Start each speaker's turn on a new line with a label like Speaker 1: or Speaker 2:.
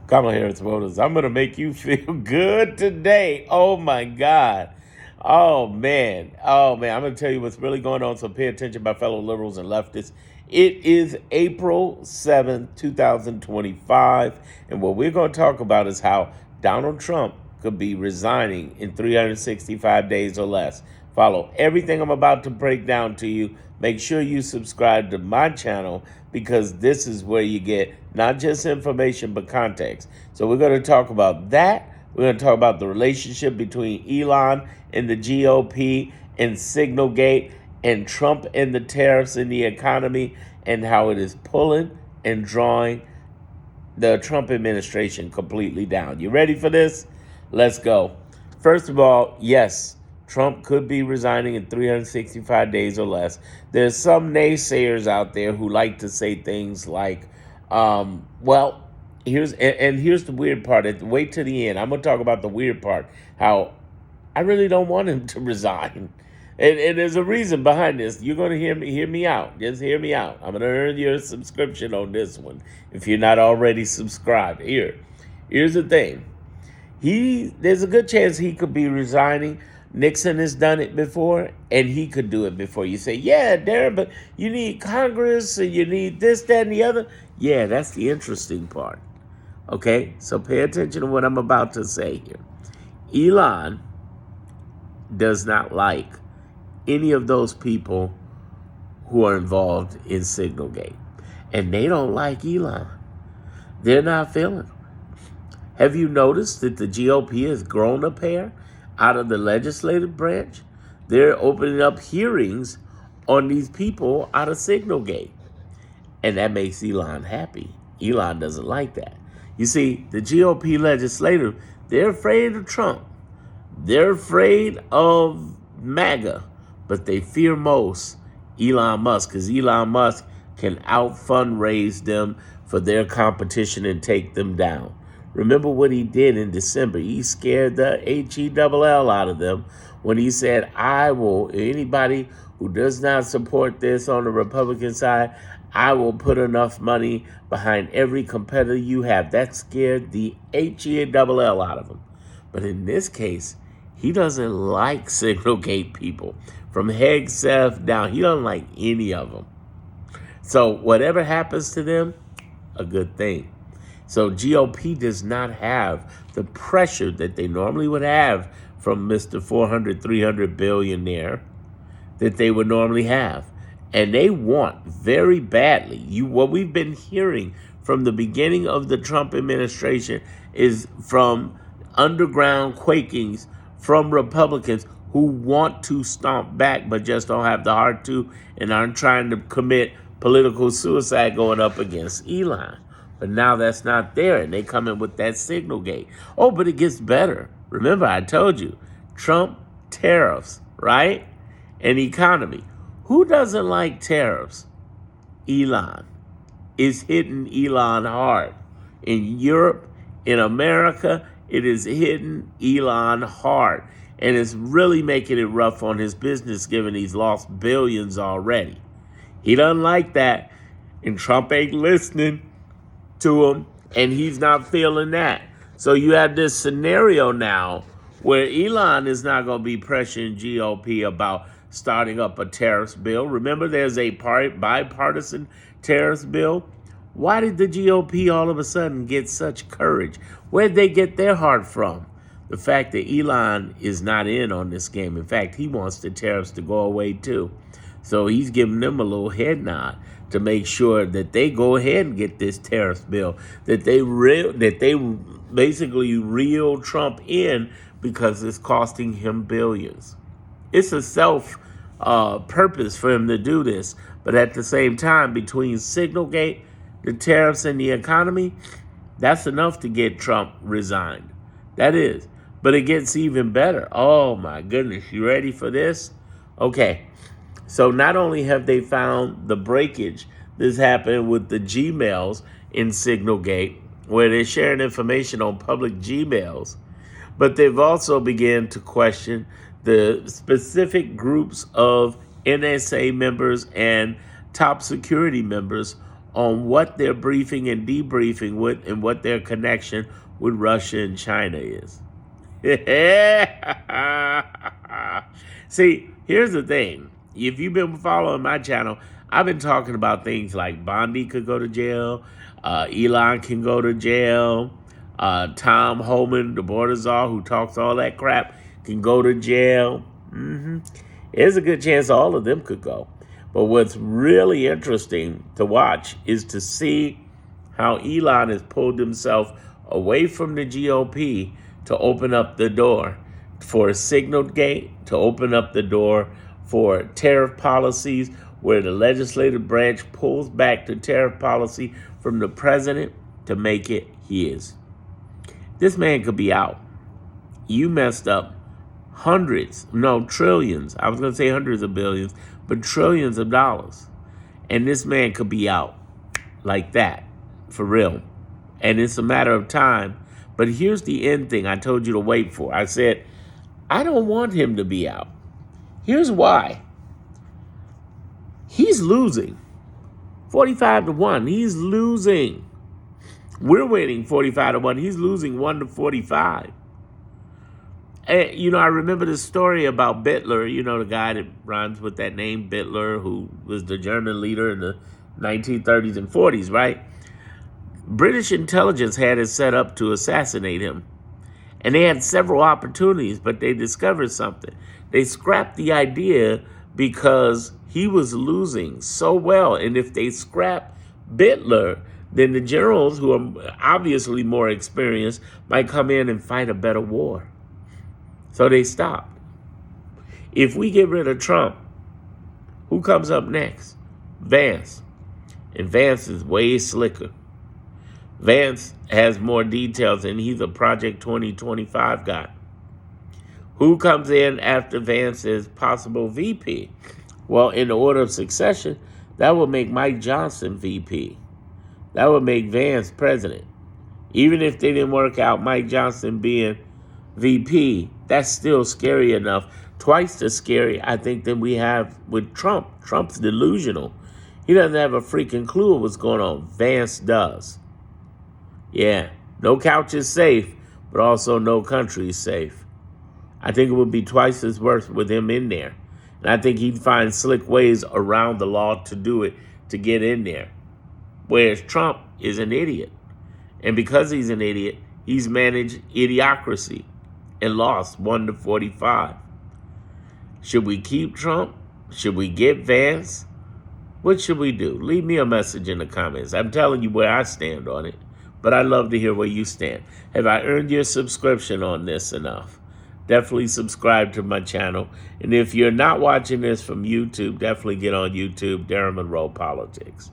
Speaker 1: Kamala Harris voters, I'm going to make you feel good today. Oh, my God. Oh, man. Oh, man. I'm going to tell you what's really going on, so pay attention, my fellow liberals and leftists. It is April 7th, 2025, and what we're going to talk about is how Donald Trump could be resigning in 365 days or less. Follow everything I'm about to break down to you. Make sure you subscribe to my channel because this is where you get not just information but context. So we're going to talk about that. We're going to talk about the relationship between Elon and the GOP and Signalgate and Trump and the tariffs and the economy and how it is pulling and drawing the Trump administration completely down. You ready for this? Let's go. First of all, yes, Trump could be resigning in 365 days or less. There's some naysayers out there who like to say things like, well, here's the weird part. Wait till the end. I'm going to talk about the weird part, how I really don't want him to resign. And there's a reason behind this. You're going to hear me out. Just hear me out. I'm going to earn your subscription on this one if you're not already subscribed. Here's the thing. There's a good chance he could be resigning. Nixon has done it before, and he could do it before. You say, yeah, Darren, but you need Congress, and you need this, that, and the other. Yeah, that's the interesting part. Okay, so pay attention to what I'm about to say here. Elon does not like any of those people who are involved in Signalgate. And they don't like Elon. They're not feeling him. Have you noticed that the GOP has grown a pair out of the legislative branch? They're opening up hearings on these people out of Signalgate. And that makes Elon happy. Elon doesn't like that. You see, the GOP legislative, they're afraid of Trump. They're afraid of MAGA, but they fear most Elon Musk because Elon Musk can out-fundraise them for their competition and take them down. Remember what he did in December. He scared the HELL out of them when he said, anybody who does not support this on the Republican side, I will put enough money behind every competitor you have. That scared the HELL out of him. But in this case, he doesn't like Signalgate people. From Hegseth down, he doesn't like any of them. So whatever happens to them, a good thing. So GOP does not have the pressure that they normally would have from Mr. 400, 300 billionaire that they would normally have. And they want very badly. What we've been hearing from the beginning of the Trump administration is from underground quakings from Republicans who want to stomp back but just don't have the heart to and aren't trying to commit political suicide going up against Elon. But now that's not there, and they come in with that Signalgate. Oh, but it gets better. Remember, I told you, Trump, tariffs, right? And economy. Who doesn't like tariffs? Elon. It's hitting Elon hard. In Europe, in America, it is hitting Elon hard. And it's really making it rough on his business given he's lost billions already. He doesn't like that, and Trump ain't listening to him, and he's not feeling that. So you have this scenario now where Elon is not going to be pressuring GOP about starting up a tariffs bill. Remember, there's a bipartisan tariffs bill. Why did the GOP all of a sudden get such courage? Where'd they get their heart from? The fact that Elon is not in on this game. In fact, he wants the tariffs to go away too. So he's giving them a little head nod to make sure that they go ahead and get this tariffs bill, that they basically reel Trump in because it's costing him billions. It's a self-purpose for him to do this. But at the same time, between Signalgate, the tariffs, and the economy, that's enough to get Trump resigned. That is. But it gets even better. Oh, my goodness. You ready for this? Okay. So not only have they found the breakage that's happened with the Gmails in Signalgate, where they're sharing information on public Gmails, but they've also begun to question the specific groups of NSA members and top security members on what their briefing and debriefing with and what their connection with Russia and China is. See, here's the thing. If you've been following my channel, I've been talking about things like Bondi could go to jail, Elon can go to jail, Tom Homan, the border czar who talks all that crap, can go to jail. There's a good chance all of them could go. But what's really interesting to watch is to see how Elon has pulled himself away from the GOP to open up the door for a signal gate, to open up the door for tariff policies where the legislative branch pulls back the tariff policy from the president to make it his. This man could be out. You messed up trillions. I was going to say hundreds of billions, but trillions of dollars. And this man could be out like that, for real. And it's a matter of time. But here's the end thing I told you to wait for. I said, I don't want him to be out. Here's why. He's losing 45-1. He's losing. We're winning 45-1. He's losing 1-45. And, I remember the story about Hitler, the guy that rhymes with that name, Hitler, who was the German leader in the 1930s and 40s, right? British intelligence had it set up to assassinate him. And they had several opportunities, but they discovered something. They scrapped the idea because he was losing so well. And if they scrap Hitler, then the generals, who are obviously more experienced, might come in and fight a better war. So they stopped. If we get rid of Trump, who comes up next? Vance. And Vance is way slicker. Vance has more details, and he's a Project 2025 guy. Who comes in after Vance as possible VP? Well, in the order of succession, that would make Mike Johnson VP. That would make Vance president. Even if they didn't work out Mike Johnson being VP, that's still scary enough. Twice as scary, I think, than we have with Trump. Trump's delusional. He doesn't have a freaking clue of what's going on. Vance does. Yeah, no couch is safe, but also no country is safe. I think it would be twice as worse with him in there. And I think he'd find slick ways around the law to do it, to get in there. Whereas Trump is an idiot. And because he's an idiot, he's managed idiocracy and lost 1-45. Should we keep Trump? Should we get Vance? What should we do? Leave me a message in the comments. I'm telling you where I stand on it. But I'd love to hear where you stand. Have I earned your subscription on this enough? Definitely subscribe to my channel. And if you're not watching this from YouTube, definitely get on YouTube, Darren Monroe Politics.